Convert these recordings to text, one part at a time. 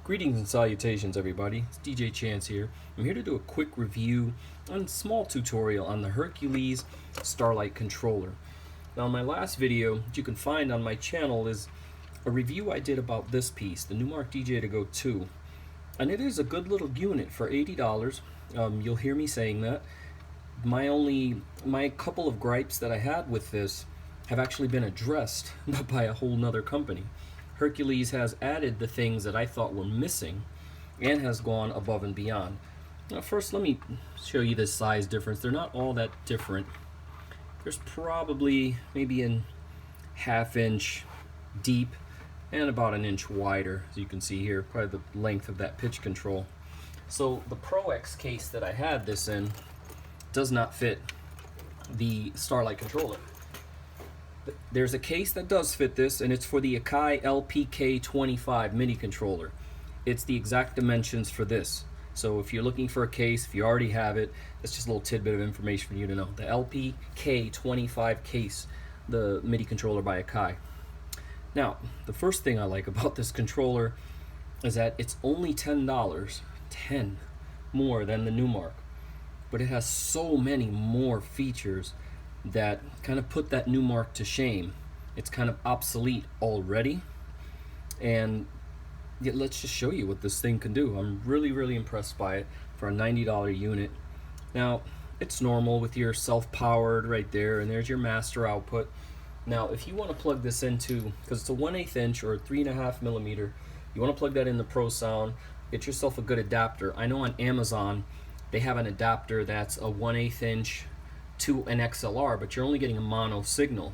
Greetings and salutations, everybody. It's DJChance here. I'm here to do a quick review and small tutorial on the Hercules Starlight controller. Now, my last video that you can find on my channel is a review I did about this piece, the Numark DJ2go2, and it is a good little unit for $80. You'll hear me saying that. My couple of gripes that I had with this have actually been addressed by a whole nother company. Hercules has added the things that I thought were missing and has gone above and beyond. Now, first, let me show you the size difference. They're not all that different. There's probably maybe an ½ inch deep and about an inch wider, as you can see here, probably the length of that pitch control. So the Pro X case that I had this in does not fit the Starlight controller. There's a case that does fit this, and it's for the Akai LPK25 MIDI controller. It's the exact dimensions for this. So if you're looking for a case, if you already have it, that's just a little tidbit of information for you to know. The LPK25 case, the MIDI controller by Akai. Now, the first thing I like about this controller is that it's only $10, 10 more than the Numark, but it has so many more features that kind of put that Numark to shame. It's kind of obsolete already, and let's just show you what this thing can do. I'm really impressed by it for a $90 unit. Now, it's normal with your self-powered right there, and there's your master output. Now, if you want to plug this into, because it's a 1/8 inch or 3.5 millimeter, you want to plug that in the Pro Sound, get yourself a good adapter. I know on Amazon they have an adapter that's a 1/8 inch to an XLR, but you're only getting a mono signal.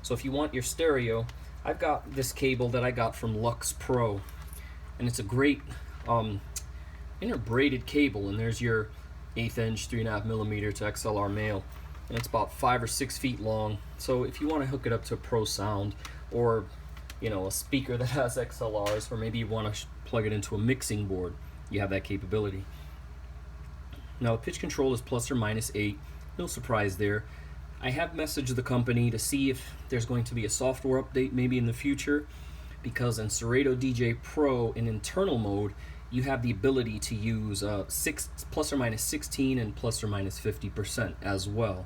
So if you want your stereo, I've got this cable that I got from Lux Pro, and it's a great interbraided cable, and there's your 1/8 inch 3.5 millimeter to XLR male, and it's about 5 or 6 feet long. So if you want to hook it up to a Pro Sound, or a speaker that has XLRs, or maybe you want to plug it into a mixing board, you have that capability. Now, the pitch control is ±8. No surprise there. I have messaged the company to see if there's going to be a software update maybe in the future, because in Serato DJ Pro in internal mode you have the ability to use ±16 and ±50% as well.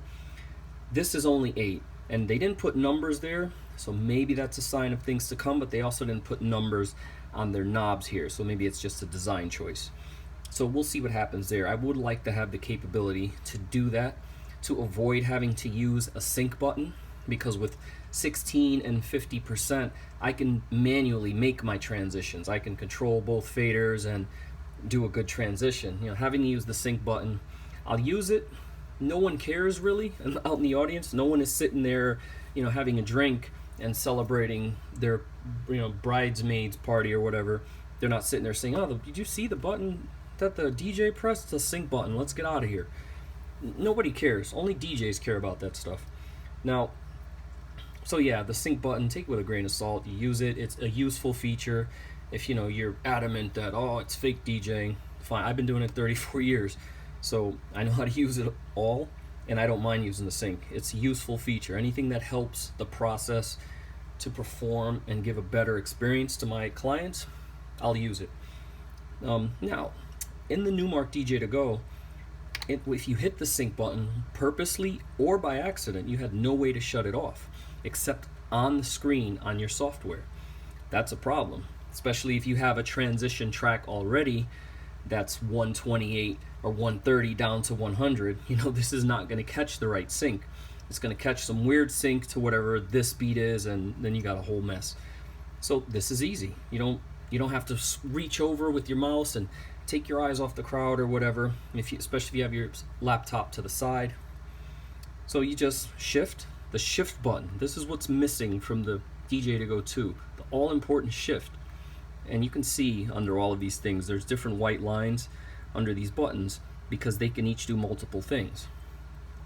This is only 8, and they didn't put numbers there, so maybe that's a sign of things to come, but they also didn't put numbers on their knobs here, so maybe it's just a design choice. So we'll see what happens there. I would like to have the capability to do that, to avoid having to use a sync button, because with 16 and 50% I can manually make my transitions. I can control both faders and do a good transition. Having to use the sync button, I'll use it. No one cares really out in the audience. No one is sitting there having a drink and celebrating their bridesmaids party or whatever. They're not sitting there saying, oh, did you see the button that the DJ pressed? It's a sync button, let's get out of here. Nobody cares. Only DJs care about that stuff. Now, so yeah, the sync button, take it with a grain of salt. You use it. It's a useful feature. If you're adamant that, oh, it's fake DJing, fine. I've been doing it 34 years, so I know how to use it all, and I don't mind using the sync. It's a useful feature. Anything that helps the process to perform and give a better experience to my clients, I'll use it. Now, in the Numark DJ2go, if you hit the sync button purposely or by accident, you had no way to shut it off except on the screen on your software. That's a problem, especially if you have a transition track already that's 128 or 130 down to 100. This is not going to catch the right sync. It's going to catch some weird sync to whatever this beat is, and then you got a whole mess. So this is easy. You don't have to reach over with your mouse and take your eyes off the crowd or whatever, especially if you have your laptop to the side. So you just shift, the shift button. This is what's missing from the DJ2go2, the all-important shift. And you can see under all of these things, there's different white lines under these buttons because they can each do multiple things.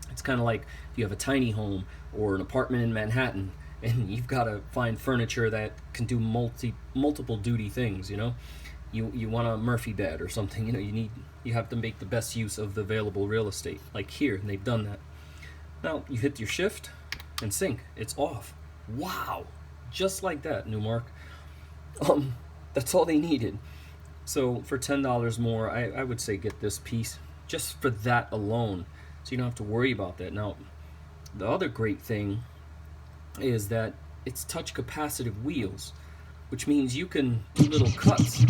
It's kind of like if you have a tiny home or an apartment in Manhattan, and you've got to find furniture that can do multiple duty things. You want a Murphy bed or something. You have to make the best use of the available real estate, like here, and they've done that. Now you hit your shift and sync. It's off. Wow, just like that, Numark. That's all they needed. So for $10 more, I would say get this piece just for that alone, so you don't have to worry about that. Now, the other great thing is that it's touch capacitive wheels, which means you can do little cuts.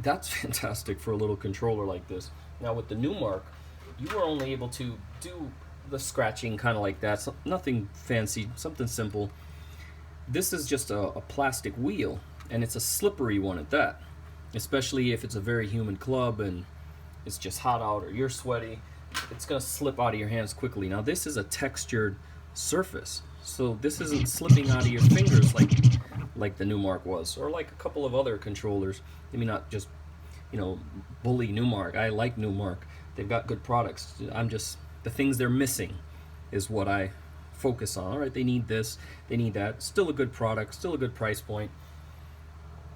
That's fantastic for a little controller like this. Now with the Numark, you are only able to do the scratching kind of like that, so nothing fancy, something simple. This is just a plastic wheel, and it's a slippery one at that, especially if it's a very humid club and it's just hot out or you're sweaty. It's gonna slip out of your hands quickly. Now this is a textured surface, so this isn't slipping out of your fingers like the Numark was, or like a couple of other controllers. I mean, not just, you know, bully Numark. I like Numark. They've got good products. I'm just, the things they're missing is what I focus on. All right, they need this, they need that. Still a good product, still a good price point.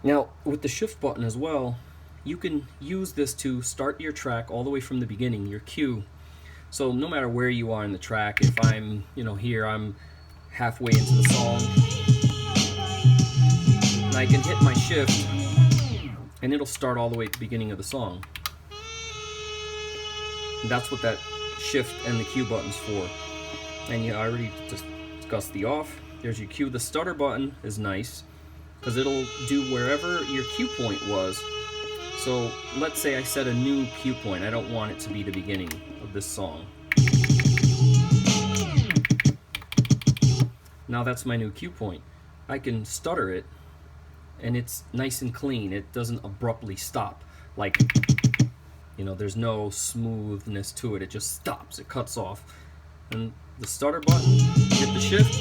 Now, with the shift button as well, you can use this to start your track all the way from the beginning, your cue. So no matter where you are in the track, if I'm, you know, here, I'm halfway into the song, and I can hit my shift, and it'll start all the way at the beginning of the song. And that's what that shift and the cue button's for. And I already discussed the off. There's your cue. The stutter button is nice because it'll do wherever your cue point was. So let's say I set a new cue point. I don't want it to be the beginning of this song. Now that's my new cue point. I can stutter it, and it's nice and clean. It doesn't abruptly stop. Like, you know, there's no smoothness to it. It just stops. It cuts off. And the stutter button, hit the shift.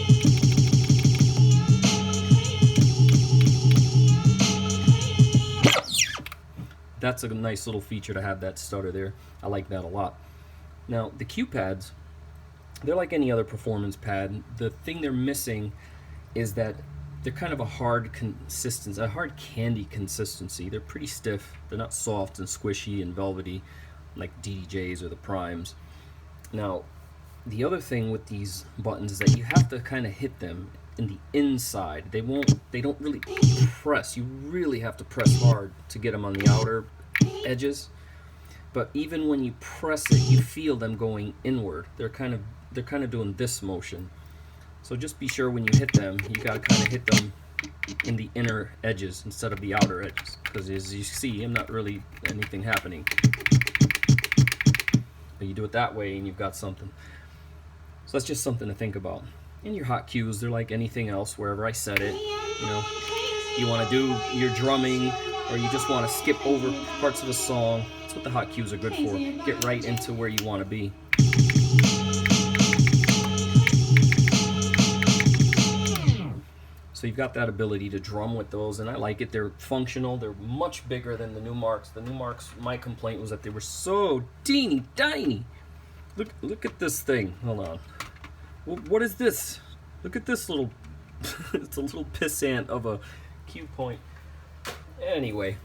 That's a nice little feature to have that stutter there. I like that a lot. Now, the cue pads, they're like any other performance pad. The thing they're missing is that they're kind of a hard consistency, a hard candy consistency. They're pretty stiff. They're not soft and squishy and velvety like DJs or the Primes. Now, the other thing with these buttons is that you have to kind of hit them in the inside. They don't really press. You really have to press hard to get them on the outer edges. But even when you press it, you feel them going inward. They're kind of doing this motion. So just be sure when you hit them, you gotta kind of hit them in the inner edges instead of the outer edges. Because as you see, I'm not really anything happening. But you do it that way and you've got something. So that's just something to think about. And your hot cues, they're like anything else, wherever I set it. You know, you want to do your drumming, or you just want to skip over parts of a song. That's what the hot cues are good for. Get right into where you want to be. So you've got that ability to drum with those, and I like it. They're functional. They're much bigger than the Numarks. The Numarks, my complaint was that they were so teeny tiny. Look at this thing. Hold on. What is this? Look at this little, it's a little pissant of a cue point. Anyway,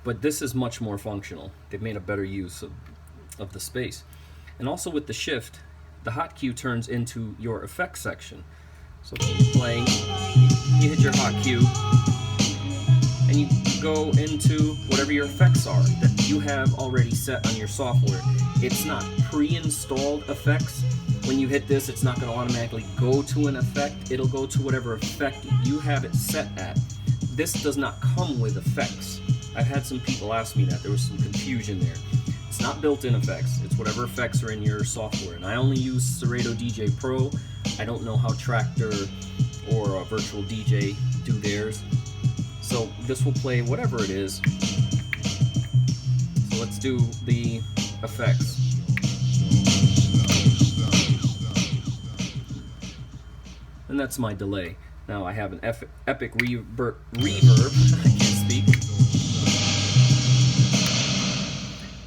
but this is much more functional. They've made a better use of the space. And also with the shift, the hot cue turns into your effects section. So playing, you hit your hot cue, and you go into whatever your effects are that you have already set on your software. It's not pre-installed effects. When you hit this, it's not going to automatically go to an effect. It'll go to whatever effect you have it set at. This does not come with effects. I've had some people ask me that. There was some confusion there. It's not built-in effects. It's whatever effects are in your software. And I only use Serato DJ Pro. I don't know how Tractor or a Virtual DJ do theirs. So this will play whatever it is. So let's do the effects. And that's my delay. Now I have an epic reverb. I can't speak.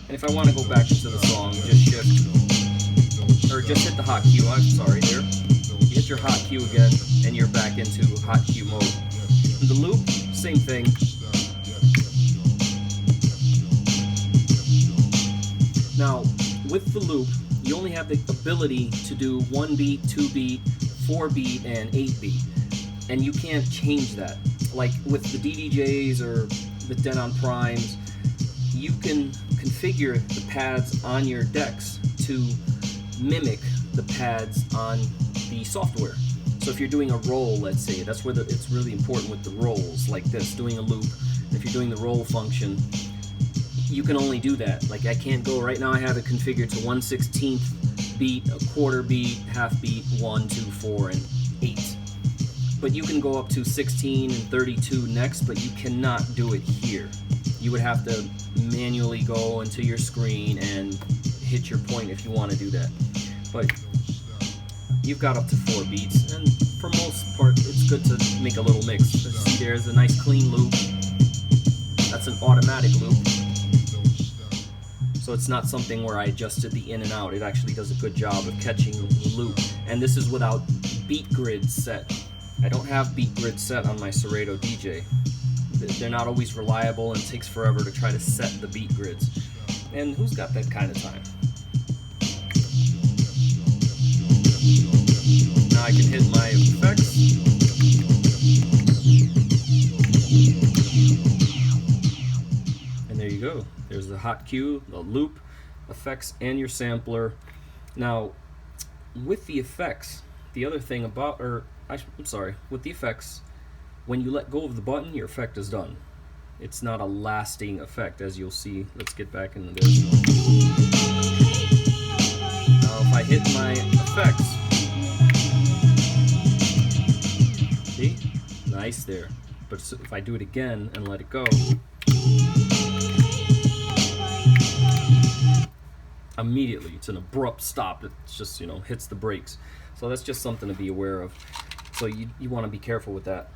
And if I want to go back into the song, just shift, or just hit the hot cue. I'm sorry, there. You hit your hot cue again, and you're back into hot cue mode. And the loop, same thing. Now, with the loop, you only have the ability to do 1 beat, 2 beat, 4-beat and 8-beat, and you can't change that. Like with the DDJs or the Denon Primes, you can configure the pads on your decks to mimic the pads on the software. So if you're doing a roll, let's say, that's where it's really important with the rolls, like this, doing a loop. If you're doing the roll function, you can only do that. Like I can't go, right now I have it configured to 1/16 beat, a quarter beat, half beat, 1, 2, 4, and 8. But you can go up to 16 and 32 next, but you cannot do it here. You would have to manually go into your screen and hit your point if you want to do that. But you've got up to 4 beats, and for most part, it's good to make a little mix. See, there's a nice clean loop. That's an automatic loop. So it's not something where I adjusted the in and out. It actually does a good job of catching the loop. And this is without beat grid set. I don't have beat grid set on my Serato DJ. They're not always reliable, and it takes forever to try to set the beat grids. And who's got that kind of time? Now I can hit my effects. And there you go. There's the hot cue, the loop, effects, and your sampler. Now, with the effects, the other thing about, with the effects, when you let go of the button, your effect is done. It's not a lasting effect, as you'll see. Let's get back into this. Now, if I hit my effects, see? Nice there. But if I do it again and let it go, immediately it's an abrupt stop. It's just, hits the brakes. So that's just something to be aware of. So you want to be careful with that.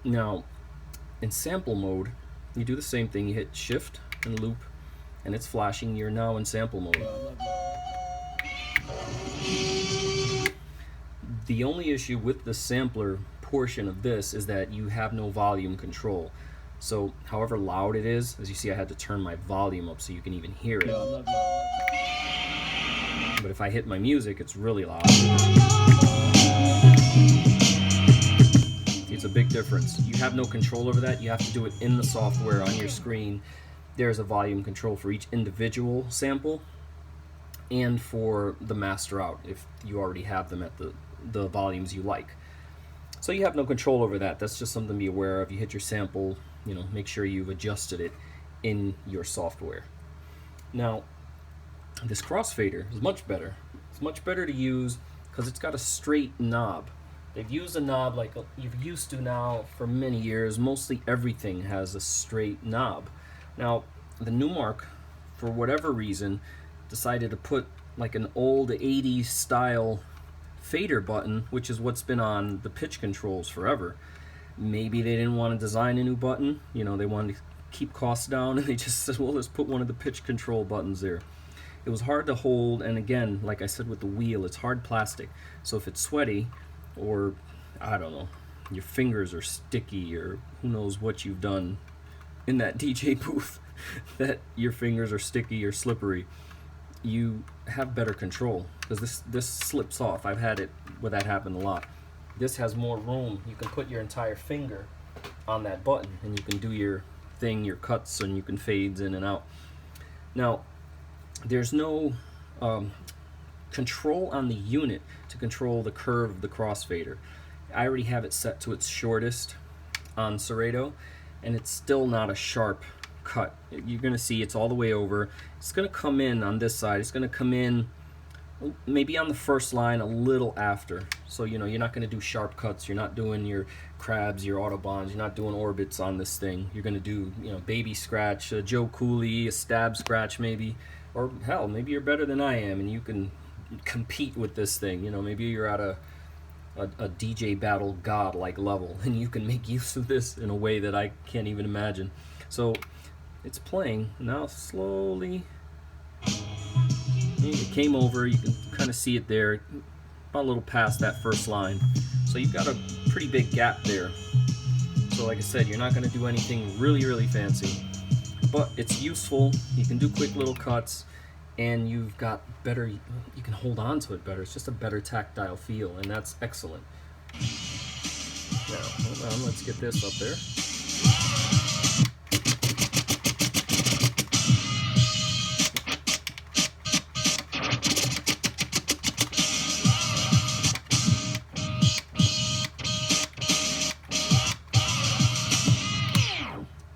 Now, in sample mode, you do the same thing. You hit shift and loop, and it's flashing. You're now in sample mode. The only issue with the sampler portion of this is that you have no volume control. So however loud it is, as you see, I had to turn my volume up so you can even hear it. But if I hit my music, it's really loud. It's a big difference. You have no control over that. You have to do it in the software on your screen. There's a volume control for each individual sample and for the master out if you already have them at the volumes you like. So you have no control over that. That's just something to be aware of. You hit your sample, make sure you've adjusted it in your software. Now, this crossfader is much better. It's much better to use because it's got a straight knob. They've used a knob like you're used to now for many years. Mostly everything has a straight knob. Now, the Numark, for whatever reason, decided to put like an old 80s style fader button, which is what's been on the pitch controls forever. Maybe they didn't want to design a new button. They wanted to keep costs down, and they just said, well, let's put one of the pitch control buttons there. It was hard to hold, and again, like I said with the wheel, it's hard plastic. So if it's sweaty, or I don't know, your fingers are sticky, or who knows what you've done in that DJ booth that your fingers are sticky or slippery, you have better control because this slips off. I've had it where that happened a lot. This has more room. You can put your entire finger on that button and you can do your thing, your cuts, and you can fades in and out. Now, there's no control on the unit to control the curve of the crossfader. I already have it set to its shortest on Serato, and it's still not a sharp cut. You're going to see it's all the way over. It's going to come in on this side. It's going to come in maybe on the first line a little after. So you're not going to do sharp cuts. You're not doing your crabs, your autobahns. You're not doing orbits on this thing. You're going to do baby scratch, a Joe Cooley, a stab scratch maybe. Or hell, maybe you're better than I am and you can compete with this thing. Maybe you're at a DJ battle god like level and you can make use of this in a way that I can't even imagine. So it's playing now slowly. It came over, you can kind of see it there, about a little past that first line. So you've got a pretty big gap there. So like I said, you're not going to do anything really fancy, but it's useful. You can do quick little cuts, and you've got better, you can hold on to it better. It's just a better tactile feel, and that's excellent. Now, hold on, let's get this up there.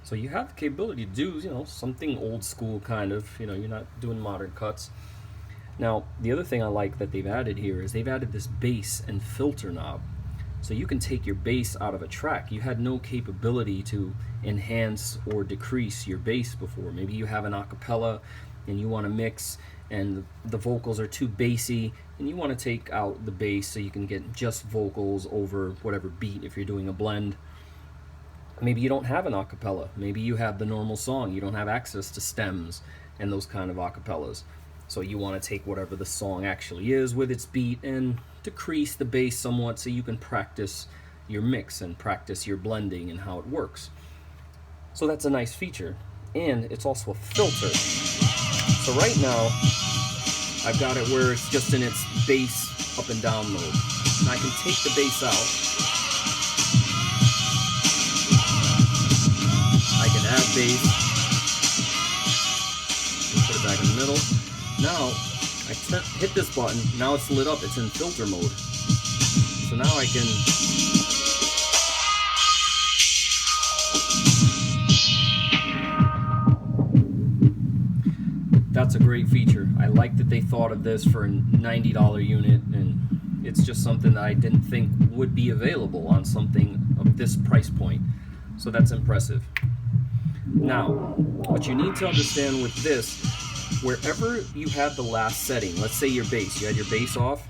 So you have the capability to do, you know, something old school kind of, you know, you're not doing modern cuts. Now, the other thing I like that they've added here is they've added this bass and filter knob. So you can take your bass out of a track. You had no capability to enhance or decrease your bass before. Maybe you have an acapella and you want to mix and the vocals are too bassy and you want to take out the bass so you can get just vocals over whatever beat if you're doing a blend. Maybe you don't have an acapella. Maybe you have the normal song. You don't have access to stems and those kind of acapellas. So you want to take whatever the song actually is with its beat and decrease the bass somewhat so you can practice your mix and practice your blending and how it works. So that's a nice feature. And it's also a filter. So right now, I've got it where it's just in its bass up and down mode. And I can take the bass out. I can add bass, put it back in the middle. Now, I hit this button, now it's lit up, it's in filter mode. So now I can that's a great feature. I like that they thought of this for a $90 unit, and it's just something that I didn't think would be available on something of this price point. So that's impressive. Now, what you need to understand with this, wherever you had the last setting, let's say your bass, you had your bass off,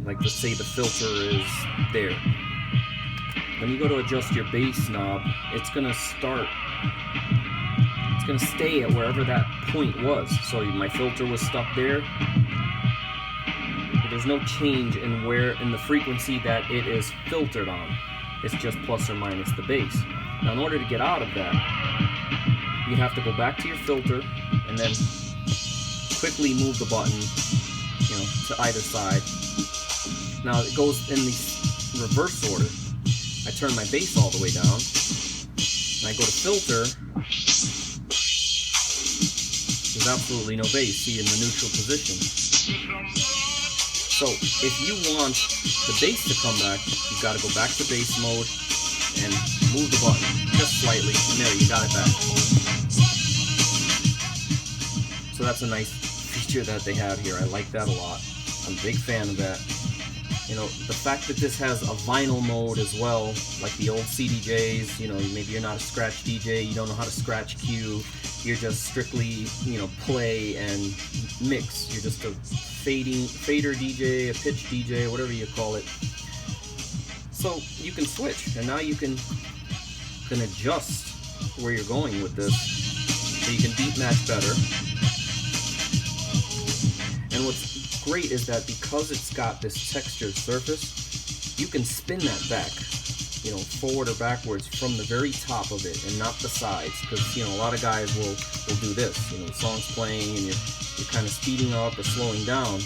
like let's say the filter is there. When you go to adjust your bass knob, it's going to stay at wherever that point was. So my filter was stuck there. There's no change in the frequency that it is filtered on. It's just plus or minus the bass. Now, in order to get out of that, you have to go back to your filter and then quickly move the button, you know, to either side. Now it goes in the reverse order. I turn my bass all the way down, and I go to filter. There's absolutely no bass. See, in the neutral position. So if you want the bass to come back, you've got to go back to bass mode and move the button just slightly, and there, you got it back. So that's a nice feature that they have here. I like that a lot. I'm a big fan of that. You know, the fact that this has a vinyl mode as well, like the old CDJs, you know, maybe you're not a scratch DJ, you don't know how to scratch cue, you're just strictly, you know, play and mix. You're just a fader DJ, a pitch DJ, whatever you call it. So you can switch, and now you can adjust where you're going with this, so you can beat match better. And what's great is that because it's got this textured surface, you can spin that back, you know, forward or backwards from the very top of it and not the sides, because, you know, a lot of guys will do this, you know, the song's playing and you're kind of speeding up or slowing down,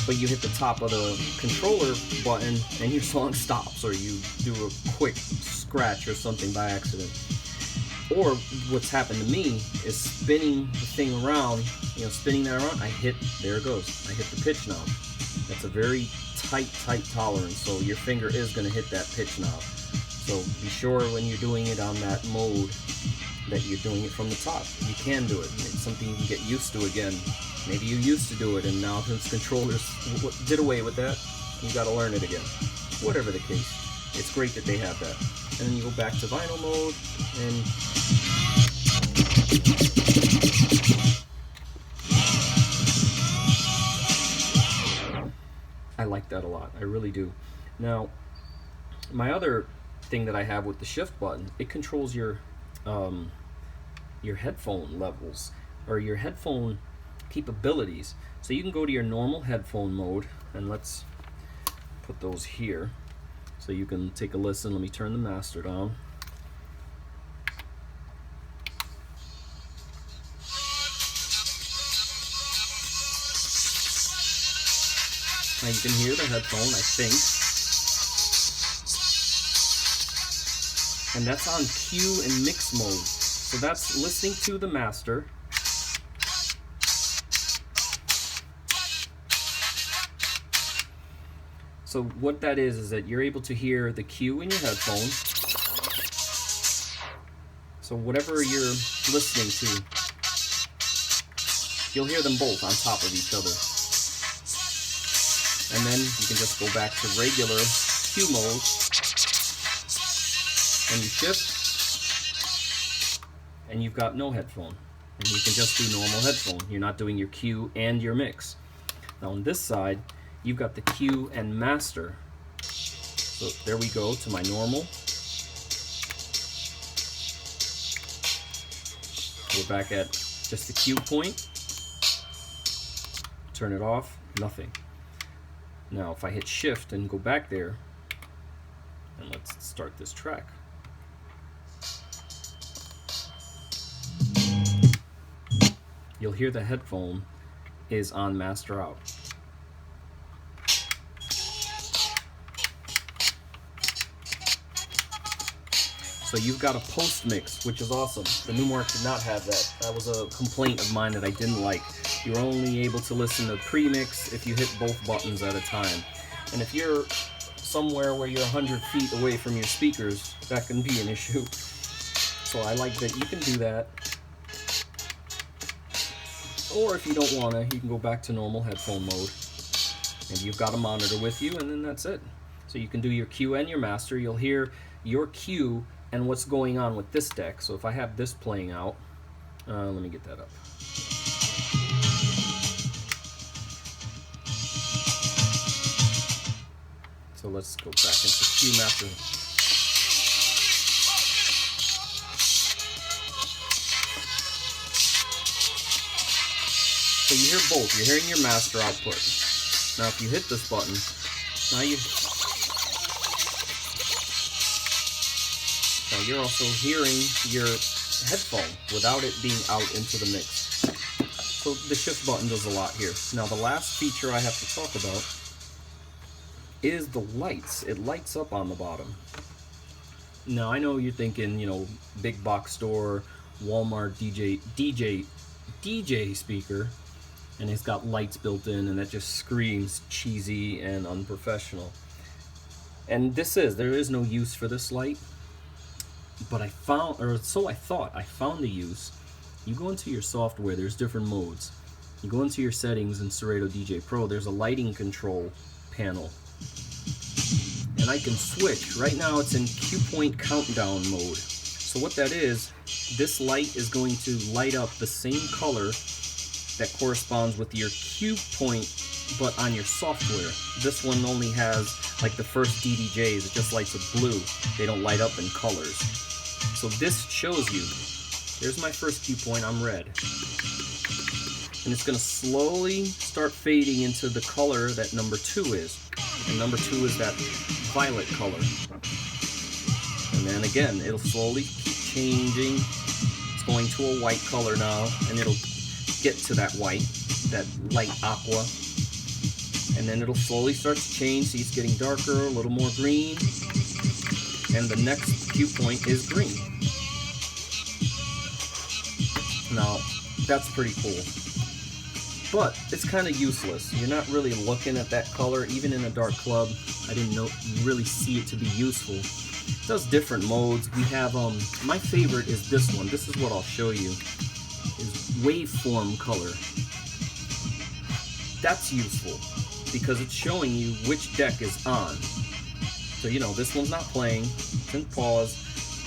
but you hit the top of the controller button and your song stops, or you do a quick scratch or something by accident. Or what's happened to me is spinning the thing around, you know, spinning that around, there it goes, I hit the pitch knob. That's a very tight tolerance, so your finger is going to hit that pitch knob. So be sure when you're doing it on that mode that you're doing it from the top. You can do it. It's something you can get used to again. Maybe you used to do it, and now since controllers did away with that, you got to learn it again. Whatever the case, it's great that they have that. And then you go back to vinyl mode, and I like that a lot. I really do. Now, my other thing that I have with the shift button, it controls your headphone levels, or your headphone capabilities. So you can go to your normal headphone mode, and let's put those here so you can take a listen. Let me turn the master down. you can hear the headphone, I think. And that's on cue and mix mode. So that's listening to the master. So what that is that you're able to hear the cue in your headphone. So whatever you're listening to, you'll hear them both on top of each other. And then you can just go back to regular cue mode, and you shift, and you've got no headphone. And you can just do normal headphone. You're not doing your cue and your mix. Now on this side, you've got the cue and master. So there we go to my normal. We're back at just the cue point. Turn it off, nothing. Now if I hit shift and go back there, and let's start this track. You'll hear the headphone is on master out. So you've got a post mix, which is awesome. The Numark did not have that. That was a complaint of mine that I didn't like. You're only able to listen to pre-mix if you hit both buttons at a time. And if you're somewhere where you're 100 feet away from your speakers, that can be an issue. So I like that you can do that. Or if you don't want to, you can go back to normal headphone mode. And you've got a monitor with you, and then that's it. So you can do your cue and your master. You'll hear your cue and what's going on with this deck. So if I have this playing out, let me get that up. So let's go back into cue master. So you hear both. You're hearing your master output. Now if you hit this button, now you're also hearing your headphone without it being out into the mix. So the shift button does a lot here. Now the last feature I have to talk about is the lights. It lights up on the bottom. Now I know you're thinking, you know, big box store, Walmart DJ speaker, and it's got lights built in, and that just screams cheesy and unprofessional. And there is no use for this light. But I thought I found the use. You go into your software, there's different modes. You go into your settings in Serato DJ Pro, there's a lighting control panel. And I can switch. Right now it's in cue point countdown mode. So what that is, this light is going to light up the same color that corresponds with your cue point, but on your software. This one only has like the first DDJs, it just lights up blue. They don't light up in colors. So this shows you, here's my first cue point, I'm red. And it's going to slowly start fading into the color that number 2 is. And number 2 is that violet color. And then again, it'll slowly keep changing. It's going to a white color now, and it'll get to that white, that light aqua. And then it'll slowly start to change. See, it's getting darker, a little more green. And the next cue point is green. Now, that's pretty cool. But it's kind of useless. You're not really looking at that color, even in a dark club. I didn't really see it to be useful. It does different modes. We have, my favorite is this one. This is what I'll show you, is waveform color. That's useful because it's showing you which deck is on. So, you know, this one's not playing, it's in pause.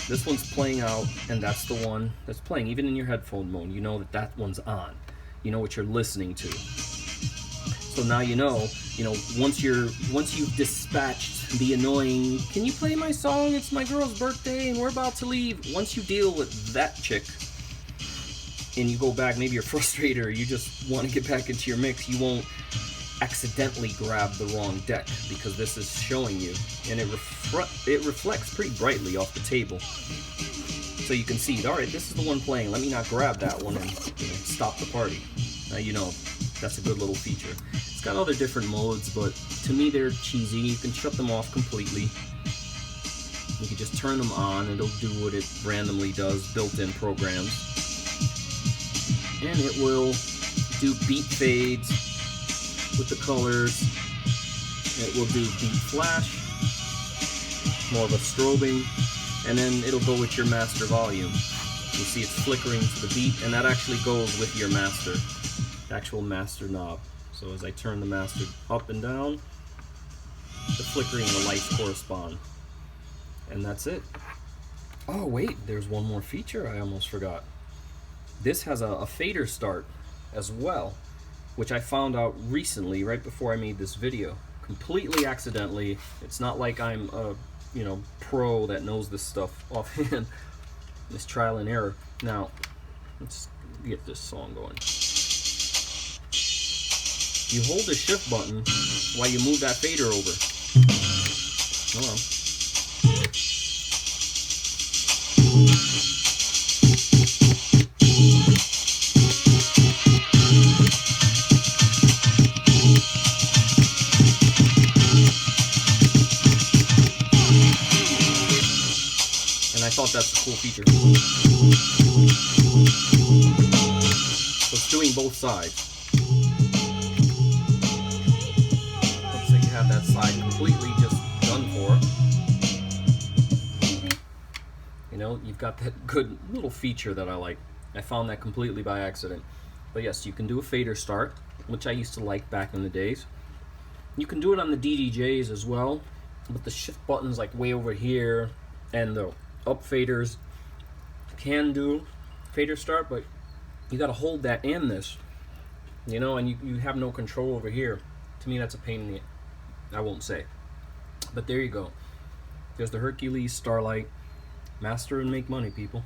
This one's playing out, and that's the one that's playing. Even in your headphone mode, you know that that one's on. You know what you're listening to. So now you know, once you've dispatched the annoying, can you play my song? It's my girl's birthday and we're about to leave. Once you deal with that chick and you go back, maybe you're frustrated or you just want to get back into your mix, you won't accidentally grab the wrong deck because this is showing you, and it reflects pretty brightly off the table. So you can see, all right, this is the one playing. Let me not grab that one and stop the party. Now you know that's a good little feature. It's got other different modes, but to me they're cheesy. You can shut them off completely. You can just turn them on, and it'll do what it randomly does, built-in programs. And it will do beat fades with the colors. It will do beat flash, more of a strobing, and then it'll go with your master volume. You see it's flickering to the beat, and that actually goes with your master, the actual master knob. So as I turn the master up and down, the flickering and the lights correspond. And that's it. Oh wait, there's one more feature I almost forgot. This has a fader start as well, which I found out recently, right before I made this video. Completely accidentally. It's not like I'm a pro that knows this stuff offhand. This trial and error. Now, let's get this song going. You hold the shift button while you move that fader over. Hold on. I thought that's a cool feature. So it's doing both sides. Looks like you have that side completely just done for. You know, you've got that good little feature that I like. I found that completely by accident. But yes, you can do a fader start, which I used to like back in the days. You can do it on the DJs as well, but the shift button's like way over here, and the up faders can do fader start, but you got to hold that and this, and you have no control over here. To me, that's a pain in the, I won't say, but there you go. There's the Hercules Starlight. Master and make money, people.